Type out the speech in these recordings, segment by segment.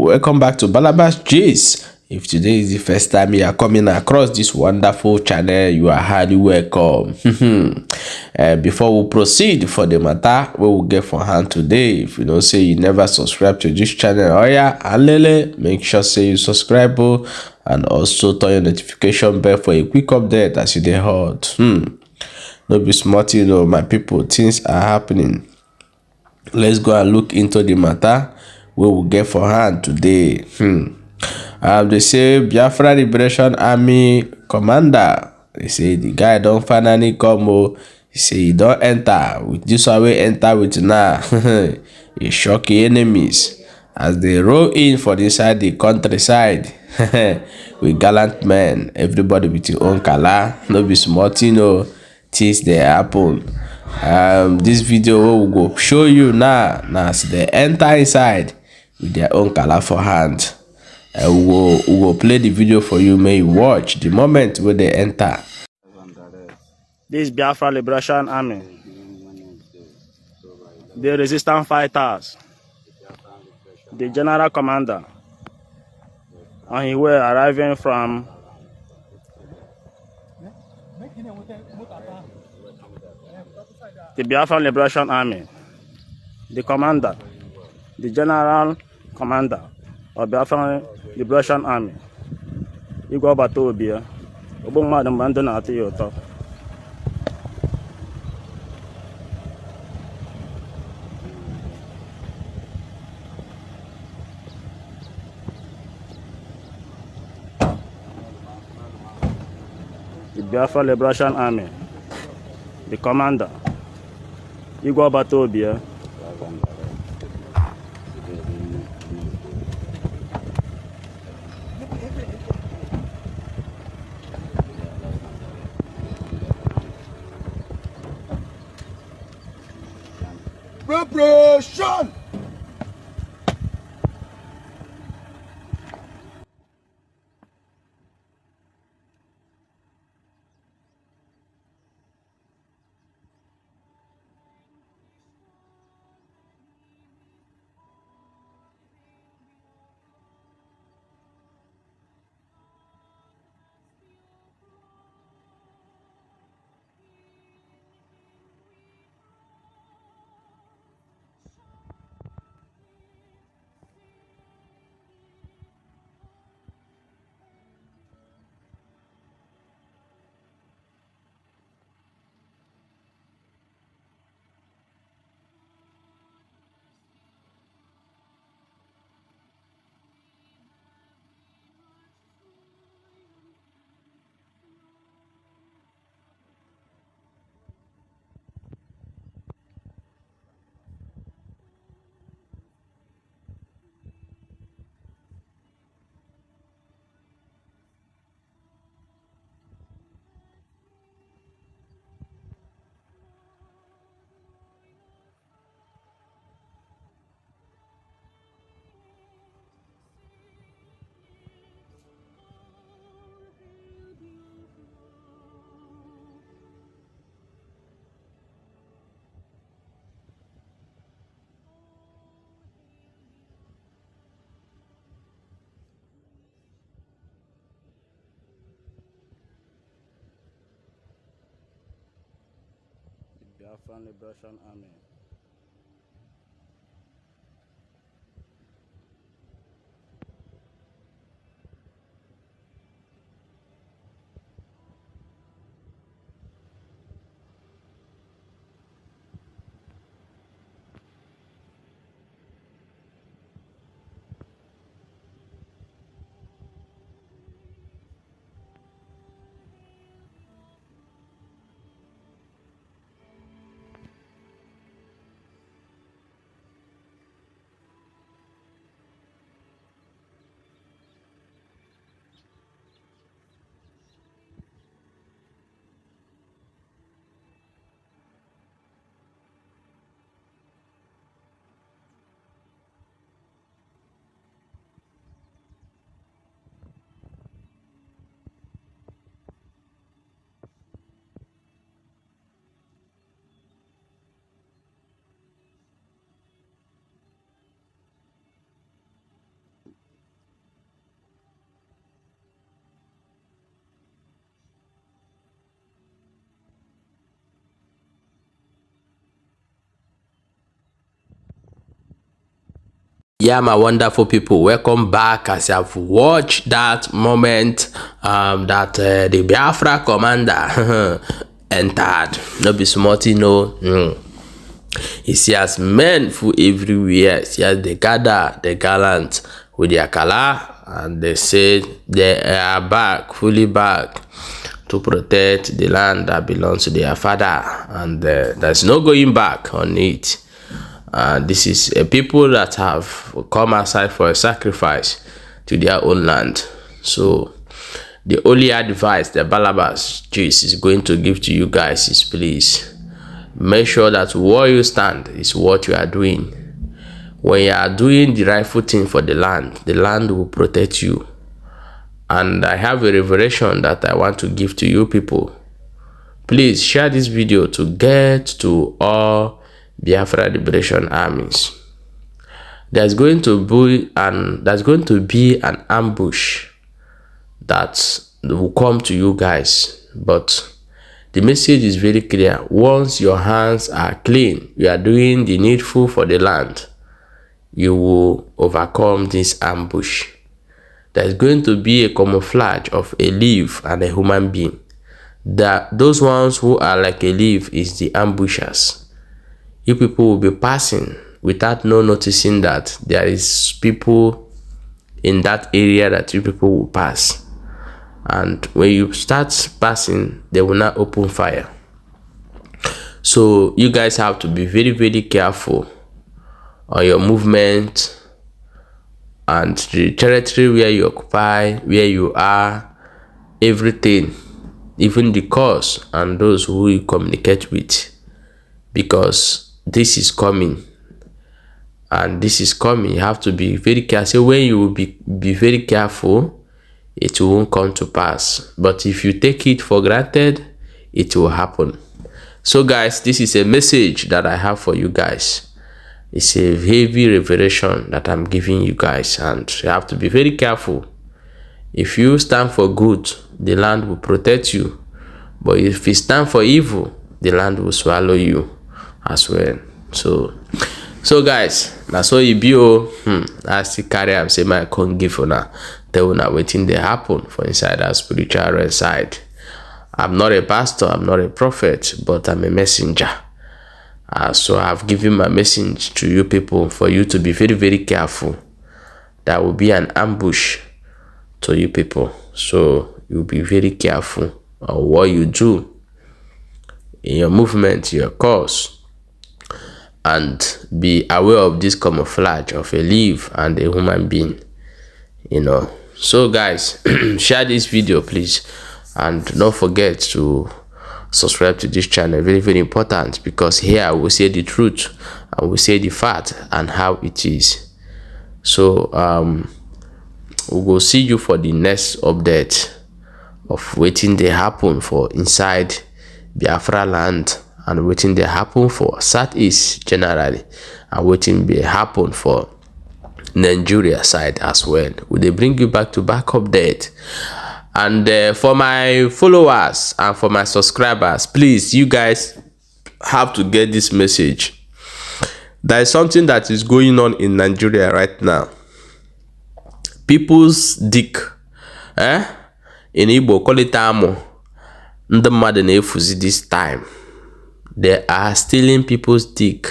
welcome back to Balabas Gist. If today is the first time you are coming across this wonderful channel, you are highly welcome. Before we proceed for the matter we will get for hand today, if you don't say you never subscribe to this channel, oh yeah, alele, make sure say you subscribe and also turn your notification bell for a quick update as you dey hot. No be smart, you know, my people, things are happening. Let's go and look into the matter we will get for hand today. They say Biafra Liberation Army commander, they say the guy don't finally come. He say he don't enter with this one, we enter with now. He shock the enemies as they roll in for inside the countryside. With gallant men, everybody with your own color. No be smart, you know, things they happen. This video will go show you now as they enter inside with their own color for hand. We will play the video for you. May you watch the moment where they enter. This Biafra Liberation Army, the resistance fighters, the general commander, and he were arriving from the Biafra Liberation Army, the commander, the general commander of Biafra Liberation Army. You go back to Obia. Obong madam bandon at your top. The Biafra Liberation Army, the commander, Igwe Batobia. Preparation! Biafra Liberation Army. Yeah, my wonderful people, welcome back. As I've watched that moment that the Biafra commander entered, no be small thing, no. He sees men full everywhere. He sees they gather, the gallant with their color, and they say they are back, fully back, to protect the land that belongs to their father, and there's no going back on it. This is a people that have come aside for a sacrifice to their own land. So the only advice the Balabas Jesus is going to give to you guys is, please make sure that where you stand is what you are doing. When you are doing the rightful thing for the land will protect you. And I have a revelation that I want to give to you people. Please share this video to get to all Biafra Liberation Armies. There's going to be an ambush that will come to you guys, but the message is very clear. Once your hands are clean, you are doing the needful for the land, you will overcome this ambush. There's going to be a camouflage of a leaf and a human being. Those ones who are like a leaf is the ambushers. You people will be passing without noticing that there is people in that area that you people will pass. And when you start passing, they will not open fire. So you guys have to be very, very careful on your movement and the territory where you occupy, where you are, everything, even the cause and those who you communicate with, because this is coming, and this is coming. You have to be very careful. So when you will be very careful, it won't come to pass. But if you take it for granted, it will happen. So guys, this is a message that I have for you guys. It's a heavy revelation that I'm giving you guys, and you have to be very careful. If you stand for good, the land will protect you. But if you stand for evil, the land will swallow you as well. So guys, that's all you be. I still carry am say my con give una tell una waiting they happen for inside that spiritual realm side. I'm not a pastor, I'm not a prophet, but I'm a messenger. So I've given my message to you people for you to be very, very careful. That will be an ambush to you people. So you'll be very careful on what you do in your movement, your cause, and be aware of this camouflage of a leaf and a human being, you know. So guys, share this video please, and don't forget to subscribe to this channel. Very, very important, because here we say the truth and we say the fact and how it is. So we will see you for the next update of waiting they happen for inside Biafra land, and waiting they happen for Southeast generally, and waiting they happen for Nigeria side as well. Will they bring you back to back update? And for my followers and for my subscribers, please, you guys have to get this message. There is something that is going on in Nigeria right now. People's dick, in Igbo call it amo. The mother nefuzi this time. They are stealing people's dick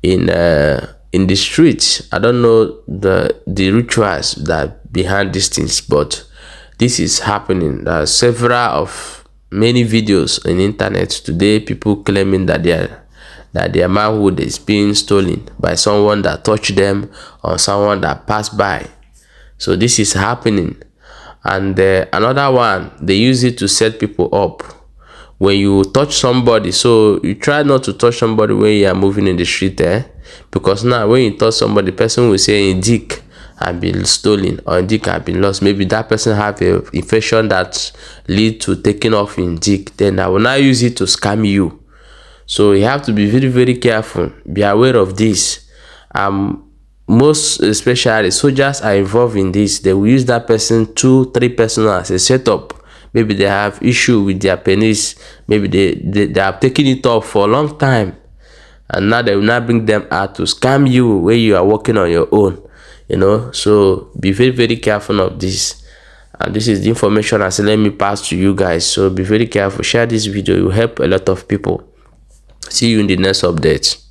in the streets. I don't know the rituals that behind these things, but this is happening. There are several of many videos on the internet today. People claiming that their manhood is being stolen by someone that touched them or someone that passed by. So this is happening. And another one, they use it to set people up. When you touch somebody, so you try not to touch somebody when you are moving in the street, because now when you touch somebody, the person will say a dick have been stolen or a dick have been lost. Maybe that person have a infection that lead to taking off in dick. Then I will now use it to scam you. So you have to be very, very careful. Be aware of this. Most especially soldiers are involved in this. They will use that person 2-3 persons as a setup. Maybe they have issue with their penis. Maybe they have taken it off for a long time. and now they will not bring them out to scam you where you are working on your own, you know. So be very, very careful of this. And this is the information I said let me pass to you guys. So be very careful. Share this video, it will help a lot of people. See you in the next update.